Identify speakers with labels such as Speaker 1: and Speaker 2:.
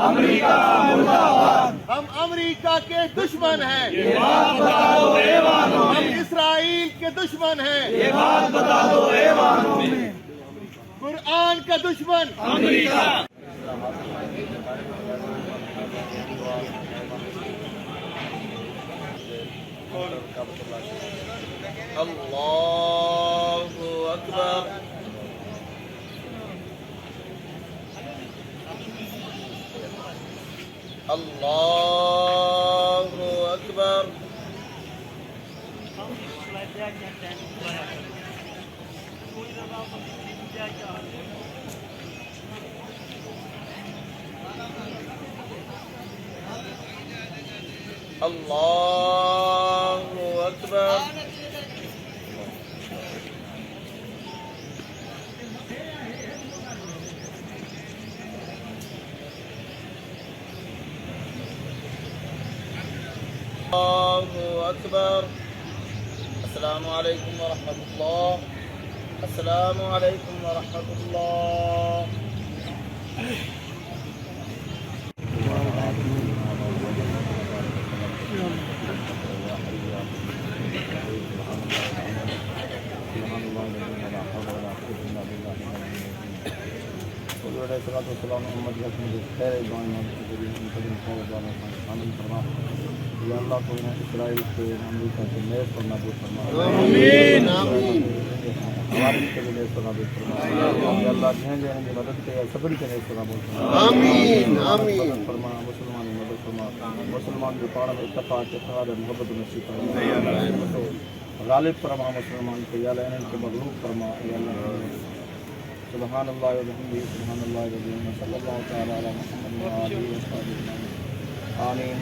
Speaker 1: America मुर्दाबाद।
Speaker 2: हम America के दुश्मन हैं,
Speaker 1: ये बात बता दो ऐवानों
Speaker 2: हम
Speaker 1: में,
Speaker 2: इसराइल के दुश्मन हैं,
Speaker 1: ये बात बता दो ऐवानों में।
Speaker 2: कुरान का दुश्मन
Speaker 1: अमेरिका।
Speaker 2: अल्लाहु अकबर। अल्लाहु अकबर। अल्लाहु अकबर। अल्लाहु अकबर। अस्सलामु अलैकुम व रहमतुल्लाह। अस्सलामु अलैकुम व रहमतुल्लाह।
Speaker 3: अल्लाह को इसराइल से अमेरिका से नेस और नाबूद फरमा।
Speaker 2: आमीन आमीन।
Speaker 3: हमारे के लिए नेस और नाबूद फरमा। अल्लाह जिन्हें जिन्हें मदद के सभी के नेस और नाबूद फरमा।
Speaker 2: आमीन आमीन।
Speaker 3: फरमा मुसलमान मदद फरमा। मुसलमान जो पारा में इत्तफाक इत्तेहाद मोहब्बत नसीब फरमा। गालिब फरमा मुसलमान को या अल्लाह इनके मगलूब फरमा। या अल्लाह सुब्हानल्लाह व बिहम्दिही सुब्हानल्लाह व सल्लल्लाहु तआला अला मुहम्मद व आलिहि व सहाबिही आमीन।